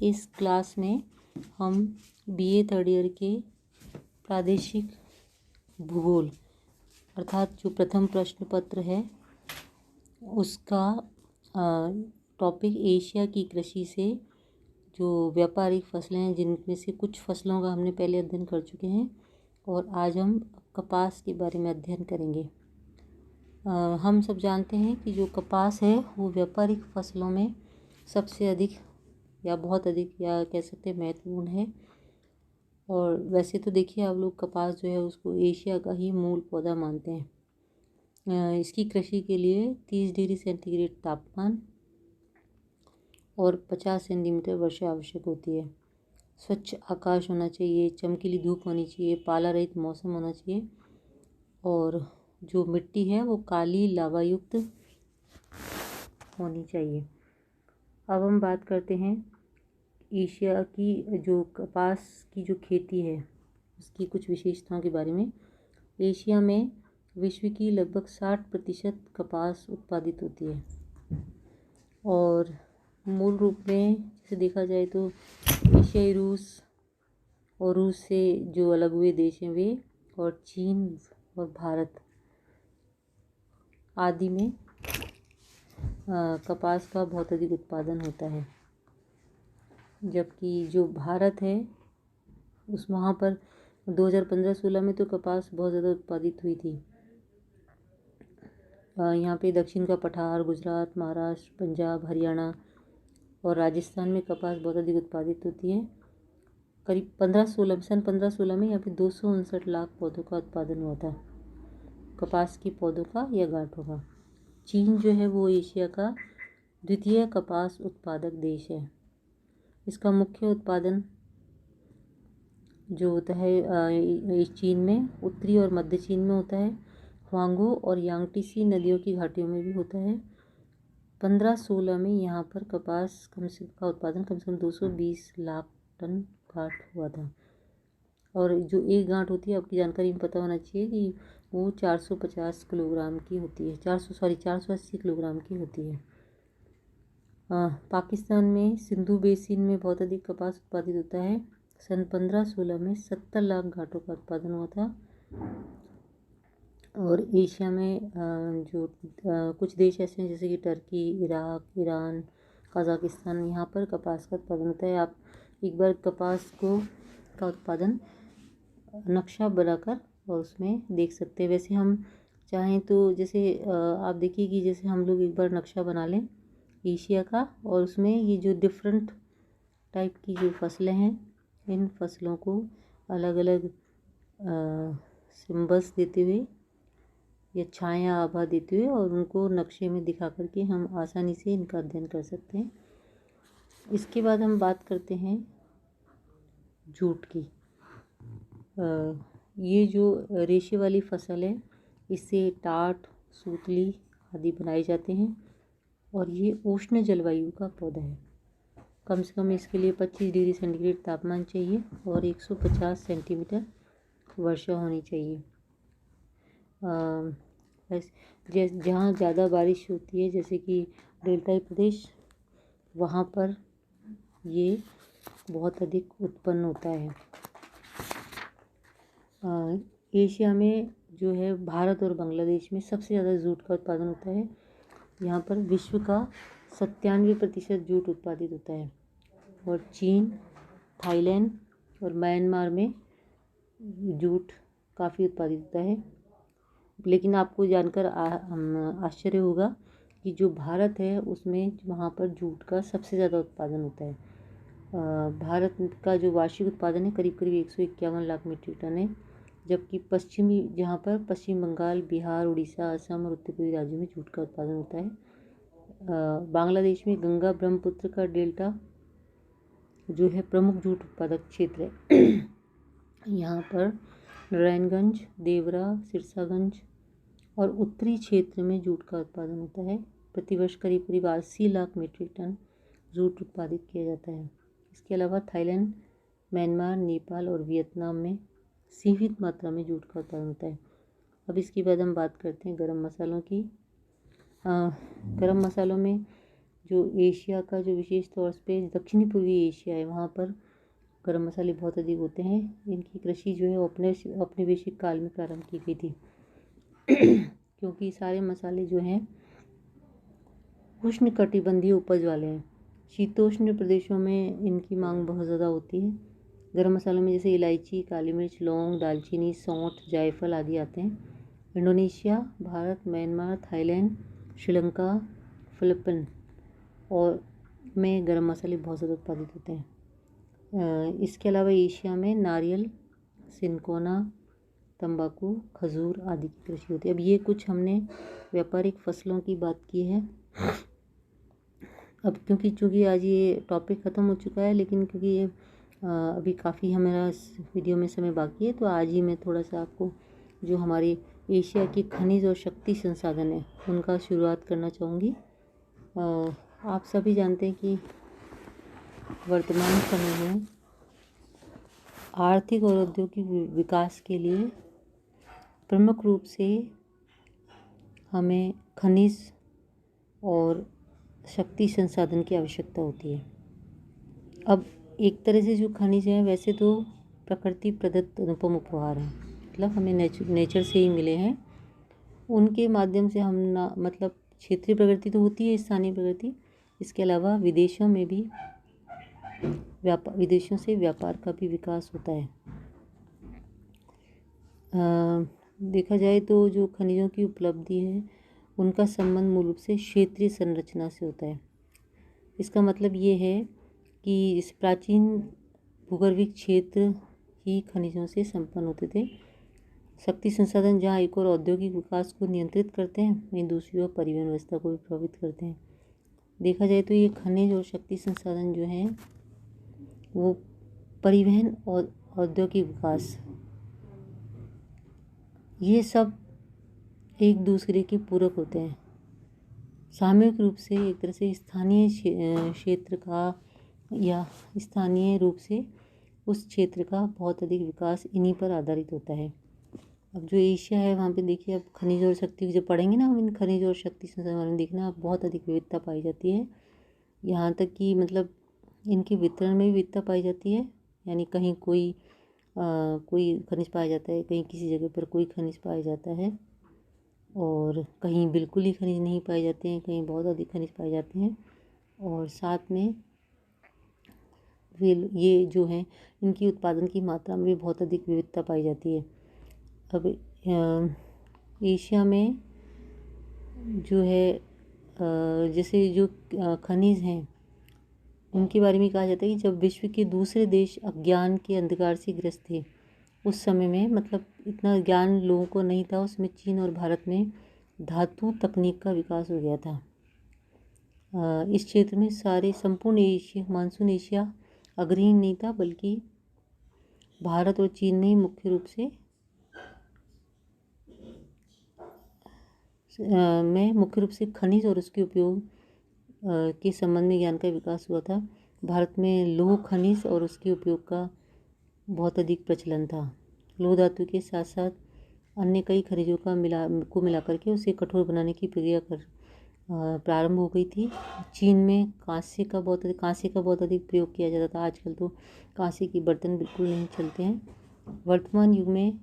इस क्लास में हम बीए थर्ड ईयर के प्रादेशिक भूगोल अर्थात जो प्रथम प्रश्न पत्र है उसका टॉपिक एशिया की कृषि से जो व्यापारिक फसलें हैं जिनमें से कुछ फसलों का हमने पहले अध्ययन कर चुके हैं और आज हम कपास के बारे में अध्ययन करेंगे। हम सब जानते हैं कि जो कपास है वो व्यापारिक फसलों में सबसे अधिक या बहुत अधिक या कह सकते हैं महत्वपूर्ण है। और वैसे तो देखिए आप लोग कपास जो है उसको एशिया का ही मूल पौधा मानते हैं। इसकी कृषि के लिए 30 डिग्री सेंटीग्रेड तापमान और 50 सेंटीमीटर वर्षा आवश्यक होती है। स्वच्छ आकाश होना चाहिए, चमकीली धूप होनी चाहिए, पाला रहित मौसम होना चाहिए और जो मिट्टी है वो काली लावा युक्त होनी चाहिए। अब हम बात करते हैं एशिया की जो कपास की जो खेती है उसकी कुछ विशेषताओं के बारे में। एशिया में विश्व की लगभग 60% कपास उत्पादित होती है और मूल रूप में जैसे देखा जाए तो एशियाई रूस और रूस से जो अलग हुए देश हैं वे और चीन और भारत आदि में कपास का बहुत अधिक उत्पादन होता है। जबकि जो भारत है वहाँ पर 2015-16 में तो कपास बहुत ज़्यादा उत्पादित हुई थी। यहाँ पे दक्षिण का पठार, गुजरात, महाराष्ट्र, पंजाब, हरियाणा और राजस्थान में कपास बहुत अधिक उत्पादित होती है। करीब 15-16 में यहाँ पे 259 लाख पौधों का उत्पादन हुआ था, कपास के पौधों का या गांठों का। चीन जो है वो एशिया का द्वितीय कपास उत्पादक देश है। इसका मुख्य उत्पादन जो होता है इस चीन में उत्तरी और मध्य चीन में होता है, हुआंगो और यांगटीसी नदियों की घाटियों में भी होता है। 15-16 में यहाँ पर कपास का उत्पादन कम से कम 220 लाख टन गांठ हुआ था। और जो एक गांठ होती है आपकी जानकारी में पता होना चाहिए कि वो 450 किलोग्राम की होती है, 480 किलोग्राम की होती है। पाकिस्तान में सिंधु बेसिन में बहुत अधिक कपास उत्पादित होता है। सन 15-16 में 70 लाख गांठों का उत्पादन हुआ था। और एशिया में जो कुछ देश ऐसे हैं जैसे कि टर्की, इराक, ईरान, कजाकिस्तान, यहाँ पर कपास का उत्पादन होता है। आप एक बार कपास का उत्पादन नक्शा बनाकर और उसमें देख सकते हैं। वैसे हम चाहें तो जैसे आप देखिए कि जैसे हम लोग एक बार नक्शा बना लें एशिया का और उसमें ये जो डिफरेंट टाइप की जो फसलें हैं इन फसलों को अलग अलग सिंबल्स देते हुए या छाया आभा देते हुए और उनको नक्शे में दिखा करके हम आसानी से इनका अध्ययन कर सकते हैं। इसके बाद हम बात करते हैं जूट की। ये जो रेशे वाली फसल है इससे टाट, सूतली आदि बनाए जाते हैं और ये उष्ण जलवायु का पौधा है। कम से कम इसके लिए 25 डिग्री सेंटीग्रेड तापमान चाहिए और 150 सेंटीमीटर वर्षा होनी चाहिए। जहाँ ज़्यादा बारिश होती है जैसे कि डेल्टाई प्रदेश वहाँ पर ये बहुत अधिक उत्पन्न होता है। एशिया में जो है भारत और बांग्लादेश में सबसे ज़्यादा जूट का उत्पादन होता है। यहाँ पर विश्व का 97% जूट उत्पादित होता है और चीन, थाईलैंड और म्यांमार में जूट काफ़ी उत्पादित होता है। लेकिन आपको जानकर आश्चर्य होगा कि जो भारत है उसमें वहाँ पर जूट का सबसे ज़्यादा उत्पादन होता है। भारत का जो वार्षिक उत्पादन है करीब करीब 151 लाख मीट्रिक टन है। जबकि जहाँ पर पश्चिम बंगाल, बिहार, उड़ीसा, असम और उत्तर प्रदेश राज्यों में जूट का उत्पादन होता है। बांग्लादेश में गंगा ब्रह्मपुत्र का डेल्टा जो है प्रमुख जूट उत्पादक क्षेत्र है। यहाँ पर नारायणगंज, देवरा, सिरसागंज और उत्तरी क्षेत्र में जूट का उत्पादन होता है। प्रतिवर्ष करीब करीब 80 लाख मीट्रिक टन जूट उत्पादित किया जाता है। इसके अलावा थाईलैंड, म्यांमार, नेपाल और वियतनाम में सीमित मात्रा में जूट का उत्पादन होता है। अब इसके बाद हम बात करते हैं गरम मसालों की। गरम मसालों में जो एशिया का जो विशेष तौर पे दक्षिणी पूर्वी एशिया है वहाँ पर गरम मसाले बहुत अधिक होते हैं। इनकी कृषि जो है वो औपनिवेशिक काल में प्रारंभ की गई थी क्योंकि सारे मसाले जो हैं उष्णकटिबंधीय उपज वाले हैं। शीतोष्ण प्रदेशों में इनकी मांग बहुत ज़्यादा होती है। गरम मसालों में जैसे इलायची, काली मिर्च, लौंग, दालचीनी, सौंठ, जायफल आदि आते हैं। Indonesia, Bharat, Myanmar, Thailand, Sri Lanka, Philippine और में गरम मसाले बहुत ज़्यादा उत्पादित होते हैं। इसके अलावा एशिया में नारियल, सिनकोना, तंबाकू, खजूर आदि की कृषि होती है। अब ये कुछ हमने व्यापारिक फसलों की बात की है। अब चूँकि आज ये टॉपिक ख़त्म हो चुका है, लेकिन क्योंकि ये अभी काफ़ी हमारा इस वीडियो में समय बाकी है, तो आज ही मैं थोड़ा सा आपको जो हमारे एशिया की खनिज और शक्ति संसाधन है उनका शुरुआत करना चाहूँगी। आप सभी जानते हैं कि वर्तमान समय में आर्थिक और औद्योगिक विकास के लिए प्रमुख रूप से हमें खनिज और शक्ति संसाधन की आवश्यकता होती है। अब एक तरह से जो खनिज हैं वैसे तो प्रकृति प्रदत्त अनुपम उपहार हैं, मतलब हमें नेचर से ही मिले हैं। उनके माध्यम से हम ना मतलब क्षेत्रीय प्रगति तो होती है, स्थानीय प्रगति, इसके अलावा विदेशों में भी विदेशों से व्यापार का भी विकास होता है। देखा जाए तो जो खनिजों की उपलब्धि है उनका संबंध मूल रूप से क्षेत्रीय संरचना से होता है। इसका मतलब ये है कि इस प्राचीन भूगर्भिक क्षेत्र ही खनिजों से संपन्न होते थे। शक्ति संसाधन जहाँ एक और औद्योगिक विकास को नियंत्रित करते हैं, वहीं दूसरी ओर परिवहन व्यवस्था को भी प्रभावित करते हैं। देखा जाए तो ये खनिज और शक्ति संसाधन जो हैं वो परिवहन और औद्योगिक विकास, ये सब एक दूसरे के पूरक होते हैं। सामूहिक रूप से एक तरह से स्थानीय क्षेत्र का या स्थानीय रूप से उस क्षेत्र का बहुत अधिक विकास इन्हीं पर आधारित होता है। अब जो एशिया है वहाँ पे देखिए, अब खनिज और शक्ति जब पढ़ेंगे ना हम, इन खनिज और शक्ति संसाधन में देखना बहुत अधिक विविधता पाई जाती है। यहाँ तक कि मतलब इनके वितरण में भी विविधता पाई जाती है, यानी कहीं कोई खनिज पाया जाता है, कहीं किसी जगह पर कोई खनिज पाया जाता है, और कहीं बिल्कुल ही खनिज नहीं पाए जाते हैं, कहीं बहुत अधिक खनिज पाए जाते हैं। और साथ में ये जो है इनकी उत्पादन की मात्रा में भी बहुत अधिक विविधता पाई जाती है। अब एशिया में जो है जैसे जो खनिज हैं उनके बारे में कहा जाता है कि जब विश्व के दूसरे देश अज्ञान के अंधकार से ग्रस्त थे, उस समय में मतलब इतना ज्ञान लोगों को नहीं था, उसमें चीन और भारत में धातु तकनीक का विकास हो गया था। इस क्षेत्र में संपूर्ण एशिया, मानसून एशिया अग्रणी नहीं था, बल्कि भारत और चीन ने मुख्य रूप से खनिज और उसके उपयोग के संबंध में ज्ञान का विकास हुआ था। भारत में लौह खनिज और उसके उपयोग का बहुत अधिक प्रचलन था। लौह धातु के साथ साथ अन्य कई खनिजों का मिला करके उसे कठोर बनाने की प्रक्रिया प्रारंभ हो गई थी। चीन में कांसे का बहुत अधिक प्रयोग किया जाता था। आजकल तो कांसे के बर्तन बिल्कुल नहीं चलते हैं। वर्तमान युग में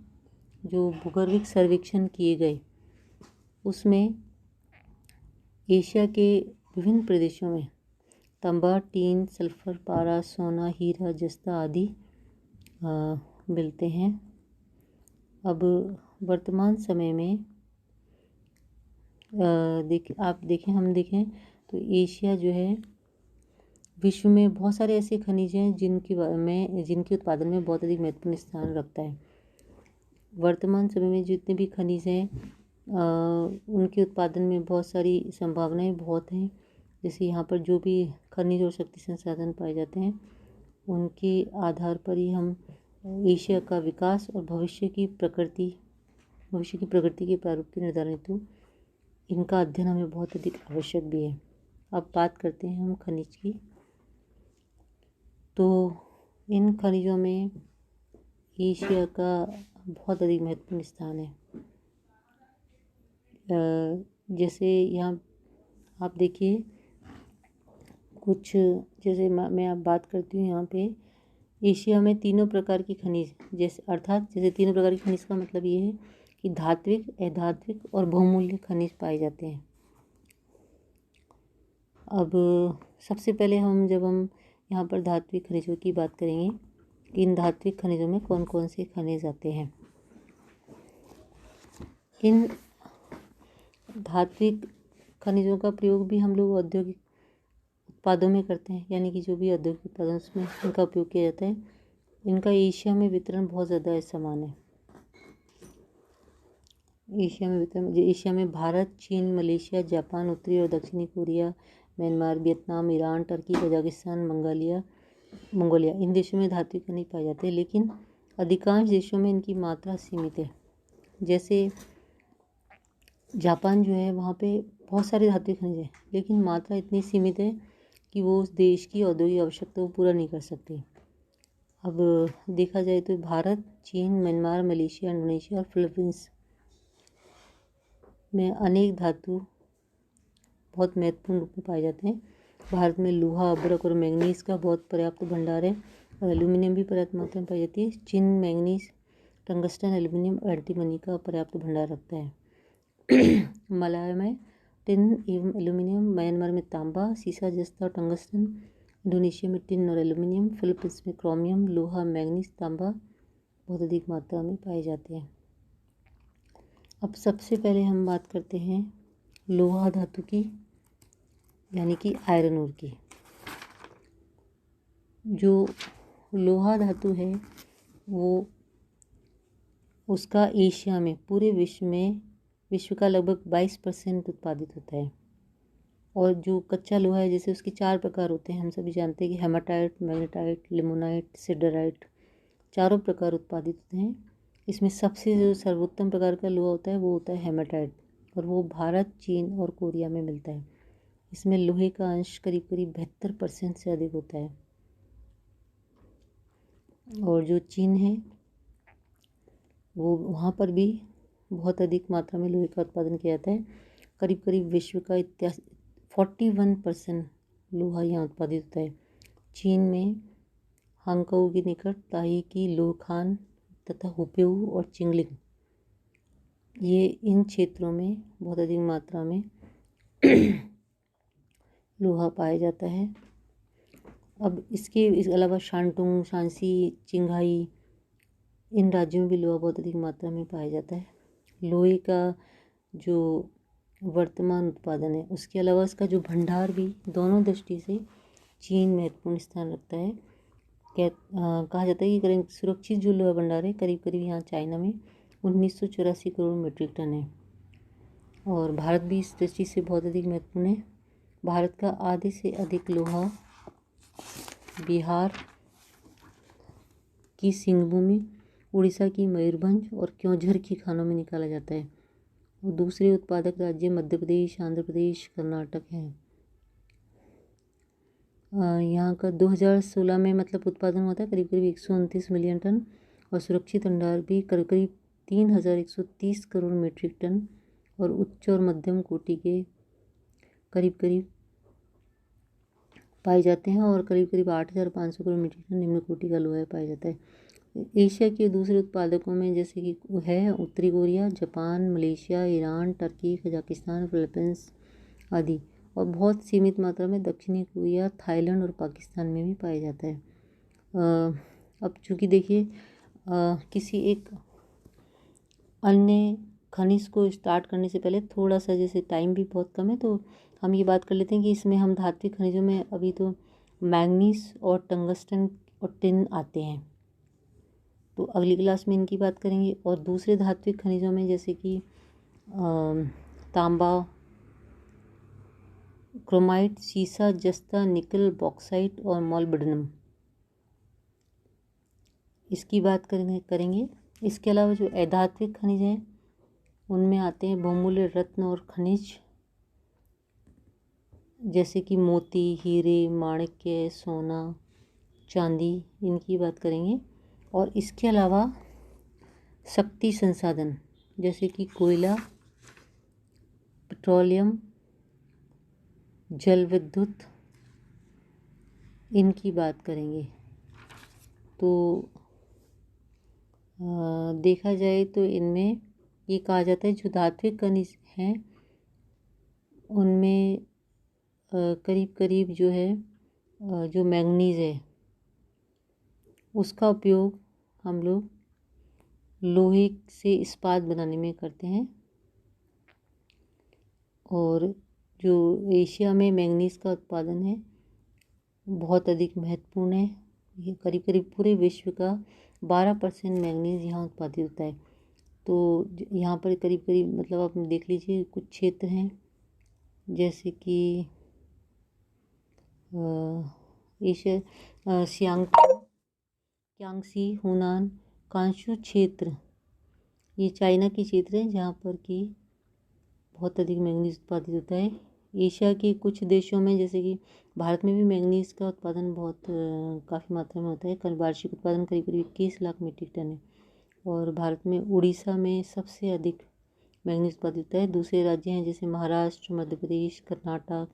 जो भूगर्भिक सर्वेक्षण किए गए उसमें एशिया के विभिन्न प्रदेशों में तांबा, टीन, सल्फर, पारा, सोना, हीरा, जस्ता आदि मिलते हैं। अब वर्तमान समय में हम देखें तो एशिया जो है विश्व में बहुत सारे ऐसे खनिज हैं जिनके उत्पादन में बहुत अधिक महत्वपूर्ण स्थान रखता है। वर्तमान समय में जितने भी खनिज हैं उनके उत्पादन में बहुत सारी संभावनाएं बहुत हैं। जैसे यहाँ पर जो भी खनिज और शक्ति संसाधन पाए जाते हैं उनके आधार पर ही हम एशिया का विकास और भविष्य की प्रगति के प्रारूप के निर्धारण हेतु इनका अध्ययन हमें बहुत अधिक आवश्यक भी है। अब बात करते हैं हम खनिज की। तो इन खनिजों में एशिया का बहुत अधिक महत्वपूर्ण स्थान है। जैसे यहाँ आप देखिए कुछ जैसे मैं आप बात करती हूँ यहाँ पे एशिया में तीनों प्रकार की खनिज, जैसे तीनों प्रकार की खनिज का मतलब ये है कि धात्विक, अधात्विक और बहुमूल्य खनिज पाए जाते हैं। अब सबसे पहले जब हम यहाँ पर धात्विक खनिजों की बात करेंगे कि इन धात्विक खनिजों में कौन कौन से खनिज आते हैं। इन धात्विक खनिजों का प्रयोग भी हम लोग औद्योगिक उत्पादों में करते हैं, यानी कि जो भी औद्योगिक उत्पादन उसमें इनका उपयोग किया जाता है। इनका एशिया में वितरण बहुत ज़्यादा समान है। एशिया में भारत, चीन, मलेशिया, जापान, उत्तरी और दक्षिणी Korea, Myanmar, Vietnam, Iran, Turkey, Kazakhstan, Mongolia इन देशों में धात्विक खनिज पाए जाते हैं, लेकिन अधिकांश देशों में इनकी मात्रा सीमित है। जैसे जापान जो है वहाँ पे बहुत सारे धात्विक खनिज हैं, लेकिन मात्रा इतनी सीमित है कि वो उस देश की औद्योगिक आवश्यकता को पूरा नहीं कर सकती। अब देखा जाए तो भारत, चीन, म्यांमार, मलेशिया, इंडोनेशिया और फिलीपींस में अनेक धातु बहुत महत्वपूर्ण रूप में पाए जाते हैं। भारत में लोहा, अभ्रक और मैंगनीज का बहुत पर्याप्त भंडार है और एल्यूमिनियम भी पर्याप्त मात्रा में पाई जाती है। चीन मैंगनीज, टंगस्टन, एल्यूमिनियम और एंटीमनी का पर्याप्त भंडार रखता है। मलाया में टिन एवं एल्यूमिनियम, म्यांमार में तांबा, सीसा, जस्ता और टंगस्टन, इंडोनेशिया में टिन और एल्यूमिनियम, फिलीपींस में क्रोमियम, लोहा, मैंगनीज, तांबा बहुत अधिक मात्रा में पाए जाते हैं। अब सबसे पहले हम बात करते हैं लोहा धातु की, यानी कि आयरन ओर की। जो लोहा धातु है वो उसका एशिया में पूरे विश्व का लगभग 22% उत्पादित होता है। और जो कच्चा लोहा है, जैसे उसके 4 प्रकार होते हैं, हम सभी जानते हैं कि हेमाटाइट, मैग्नेटाइट, लिमोनाइट, सिडराइट, चारों प्रकार उत्पादित होते हैं। इसमें सबसे जो सर्वोत्तम प्रकार का लोहा होता है वो होता है हेमाटाइट, और वो भारत, चीन और कोरिया में मिलता है। इसमें लोहे का अंश करीब करीब 72% से अधिक होता है। और जो चीन है वो वहाँ पर भी बहुत अधिक मात्रा में लोहे का उत्पादन किया जाता है। करीब करीब विश्व का 41% लोहा यहाँ उत्पादित होता है। चीन में हांगकाओ के निकट ताही, लोखान तथा हुपेऊ और चिंगलिंग, ये इन क्षेत्रों में बहुत अधिक मात्रा में लोहा पाया जाता है। अब इसके अलावा शांटुंग, शांसी, चिंघाई इन राज्यों में भी लोहा बहुत अधिक मात्रा में पाया जाता है। लोहे का जो वर्तमान उत्पादन है उसके अलावा इसका जो भंडार भी दोनों दृष्टि से चीन महत्वपूर्ण स्थान रखता है। कहा जाता है कि करीब सुरक्षित जो लोहा भंडार है करीब करीब यहाँ चाइना में 1984 करोड़ मीट्रिक टन है। और भारत भी इस दृष्टि से बहुत अधिक महत्वपूर्ण है। भारत का आधे से अधिक लोहा बिहार की सिंहभूमि, उड़ीसा की मयूरभंज और क्योंझर की खानों में निकाला जाता है। और दूसरे उत्पादक राज्य मध्य प्रदेश, आंध्र प्रदेश, कर्नाटक हैं। यहाँ का 2016 में मतलब उत्पादन हुआ था करीब करीब 129 मिलियन टन, और सुरक्षित भंडार भी करीब करीब 3130 करोड़ मीट्रिक टन, और उच्च और मध्यम कोटि के करीब करीब पाए जाते हैं, और करीब करीब 8500 करोड़ मीट्रिक टन निम्न कोटि का लोहा पाया जाता है। एशिया के दूसरे उत्पादकों में जैसे कि है उत्तरी Korea, Japan, Malaysia, Iran, Turkey, Kazakhstan, Philippines आदि, और बहुत सीमित मात्रा में दक्षिणी कोरिया, थाईलैंड और पाकिस्तान में भी पाया जाता है। अब चूँकि देखिए किसी एक अन्य खनिज को स्टार्ट करने से पहले थोड़ा सा, जैसे टाइम भी बहुत कम है, तो हम ये बात कर लेते हैं कि इसमें हम धात्विक खनिजों में अभी तो मैंगनीज और टंगस्टन और टिन आते हैं, तो अगली क्लास में इनकी बात करेंगे। और दूसरे धात्विक खनिजों में जैसे कि तांबा, क्रोमाइट, सीसा, जस्ता, निकल, बॉक्साइट और मॉलिब्डेनम, इसकी बात करेंगे। इसके अलावा जो अधात्विक खनिज हैं उनमें आते हैं बहुमूल्य रत्न और खनिज, जैसे कि मोती, हीरे, माणिक्य, सोना, चांदी, इनकी बात करेंगे। और इसके अलावा शक्ति संसाधन जैसे कि कोयला, पेट्रोलियम, जल विद्युत, इनकी बात करेंगे तो देखा जाए तो इनमें ये कहा जाता है जो धात्विक खनिज हैं उनमें करीब करीब जो है जो मैंगनीज़ है उसका उपयोग हम लोग लोहे से इस्पात बनाने में करते हैं। और जो एशिया में मैंगनीज़ का उत्पादन है बहुत अधिक महत्वपूर्ण है। ये करीब करीब पूरे विश्व का 12% मैंगनीज़ यहाँ उत्पादित होता है। तो यहाँ पर करीब करीब मतलब आप देख लीजिए कुछ क्षेत्र हैं जैसे कि एशिया क्यांगसी, हुनान, कांशू क्षेत्र ये चाइना के क्षेत्र हैं जहाँ पर कि बहुत अधिक मैंगनीज़ उत्पादित होता है। एशिया के कुछ देशों में जैसे कि भारत में भी मैंगनीज़ का उत्पादन बहुत काफ़ी मात्रा में होता है। वार्षिक उत्पादन करीब करीब 21 लाख मीट्रिक टन है। और भारत में उड़ीसा में सबसे अधिक मैंगनीज़ उत्पादित होता है। दूसरे राज्य हैं जैसे महाराष्ट्र, मध्य प्रदेश, कर्नाटक,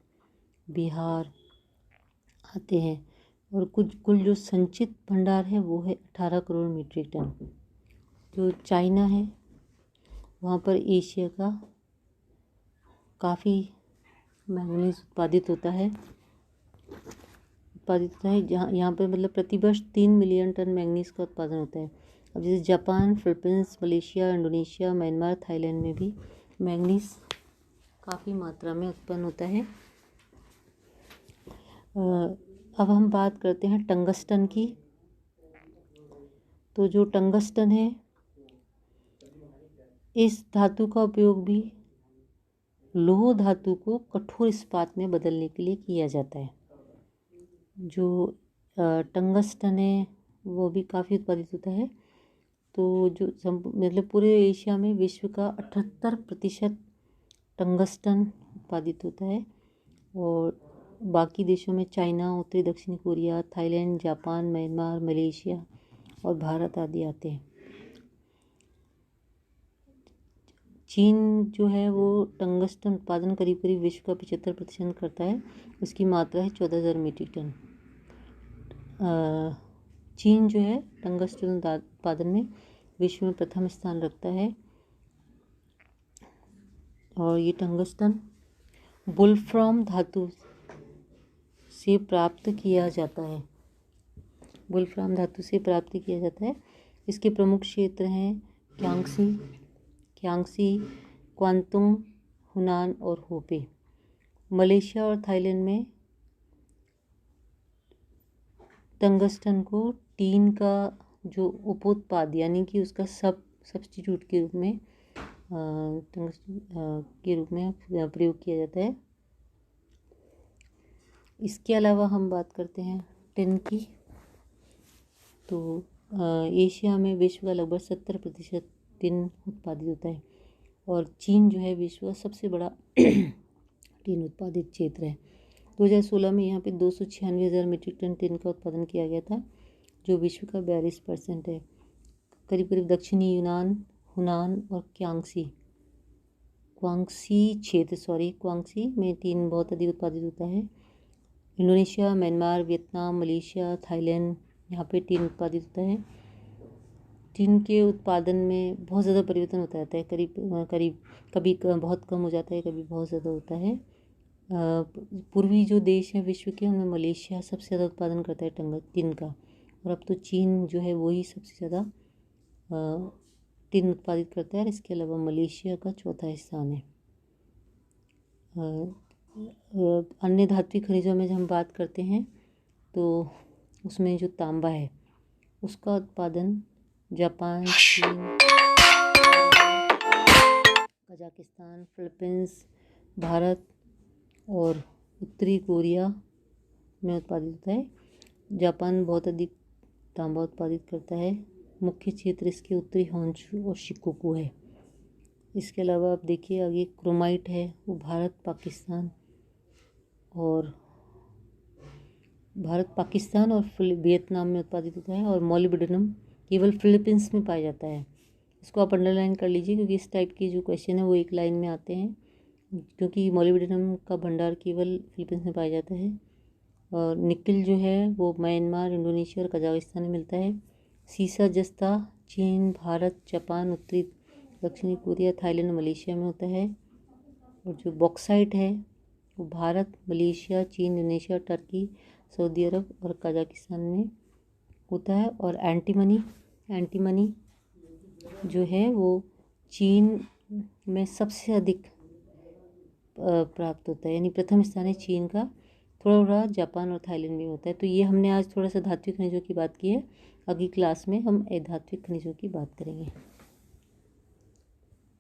बिहार आते हैं। और कुल जो संचित भंडार है वो है 18 करोड़ मीट्रिक टन। जो चाइना है वहाँ पर एशिया का काफ़ी मैंगनीज़ उत्पादित होता है जहाँ यहाँ पर मतलब प्रतिवर्ष 3 मिलियन टन मैंगनीज़ का उत्पादन होता है। अब जैसे Japan, Philippines, Malaysia, Indonesia, Myanmar, Thailand में भी मैंगनीज़ काफ़ी मात्रा में उत्पन्न होता है। अब हम बात करते हैं टंगस्टन की। तो जो टंगस्टन है इस धातु का उपयोग भी लौह धातु को कठोर इस्पात में बदलने के लिए किया जाता है। जो टंगस्टन है वो भी काफ़ी उत्पादित होता है। तो जो मतलब पूरे एशिया में विश्व का 78% टंगस्टन उत्पादित होता है। और बाकी देशों में चाइना, उत्तरी दक्षिणी Korea, Thailand, Japan, Myanmar, Malaysia और भारत आदि आते हैं। चीन जो है वो टंगस्टन उत्पादन करीब करीब विश्व का 75% करता है। उसकी मात्रा है 14,000 मीट्रिक टन। चीन जो है टंगस्टन उत्पादन में विश्व में प्रथम स्थान रखता है। और ये टंगस्टन वुल्फ्राम धातु से प्राप्त किया जाता है। वुल्फ्राम धातु से प्राप्त किया जाता है। इसके प्रमुख क्षेत्र हैं क्यांगसी, क्वांतुंग, हुनान और होपे। मलेशिया और थाईलैंड में टंगस्टन को टीन का जो उपोत्पाद यानी कि उसका सब्स्टिट्यूट के रूप में प्रयोग किया जाता है। इसके अलावा हम बात करते हैं टिन की। तो एशिया में विश्व का लगभग 70% टिन उत्पादित होता है। और चीन जो है विश्व का सबसे बड़ा टिन उत्पादित क्षेत्र है। 2016 में यहाँ पे 296,000 मीट्रिक टन टिन का उत्पादन किया गया था जो विश्व का 42% है। करीब करीब दक्षिणी यूनान, हुनान और क्वांगसी में टिन बहुत अधिक उत्पादित होता है। Indonesia, Myanmar, Vietnam, Malaysia, Thailand यहाँ पे टिन उत्पादित होता है। टिन के उत्पादन में बहुत ज़्यादा परिवर्तन होता रहता है। कभी बहुत कम हो जाता है, कभी बहुत ज़्यादा होता है। पूर्वी जो देश हैं विश्व के उनमें मलेशिया सबसे ज़्यादा उत्पादन करता है टिन का। और अब तो चीन जो है वही सबसे ज़्यादा टिन उत्पादित करता है। और इसके अलावा मलेशिया का चौथा स्थान है। अन्य धात्विक खनिजों में जब हम बात करते हैं तो उसमें जो तांबा है उसका उत्पादन जापान, चीन, कजाकिस्तान, फिलीपींस, भारत और उत्तरी कोरिया में उत्पादित होता है। जापान बहुत अधिक तांबा उत्पादित करता है। मुख्य क्षेत्र इसके उत्तरी होन्शु और शिकोकू है। इसके अलावा आप देखिए आगे क्रोमाइट है वो भारत, पाकिस्तान और वियतनाम में उत्पादित होता है। और मोलिब्डेनम केवल फिलीपींस में पाया जाता है। इसको आप अंडरलाइन कर लीजिए क्योंकि इस टाइप के जो क्वेश्चन है वो एक लाइन में आते हैं। क्योंकि मोलिब्डेनम का भंडार केवल फिलीपींस में पाया जाता है। और निकिल जो है वो म्यांमार, इंडोनेशिया और कजाकिस्तान में मिलता है। सीसा जस्ता चीन, भारत, जापान, उत्तरी दक्षिणी कोरिया, थाईलैंड, मलेशिया में होता है। और जो बॉक्साइट है वो भारत, मलेशिया, चीन, इंडोनेशिया, टर्की, सऊदी अरब और कजाकिस्तान में होता है। और एंटीमनी जो है वो चीन में सबसे अधिक प्राप्त होता है, यानी प्रथम स्थान है चीन का। थोड़ा थोड़ा जापान और थाईलैंड में होता है। तो ये हमने आज थोड़ा सा धात्विक खनिजों की बात की है। अगली क्लास में हम अधात्विक खनिजों की बात करेंगे।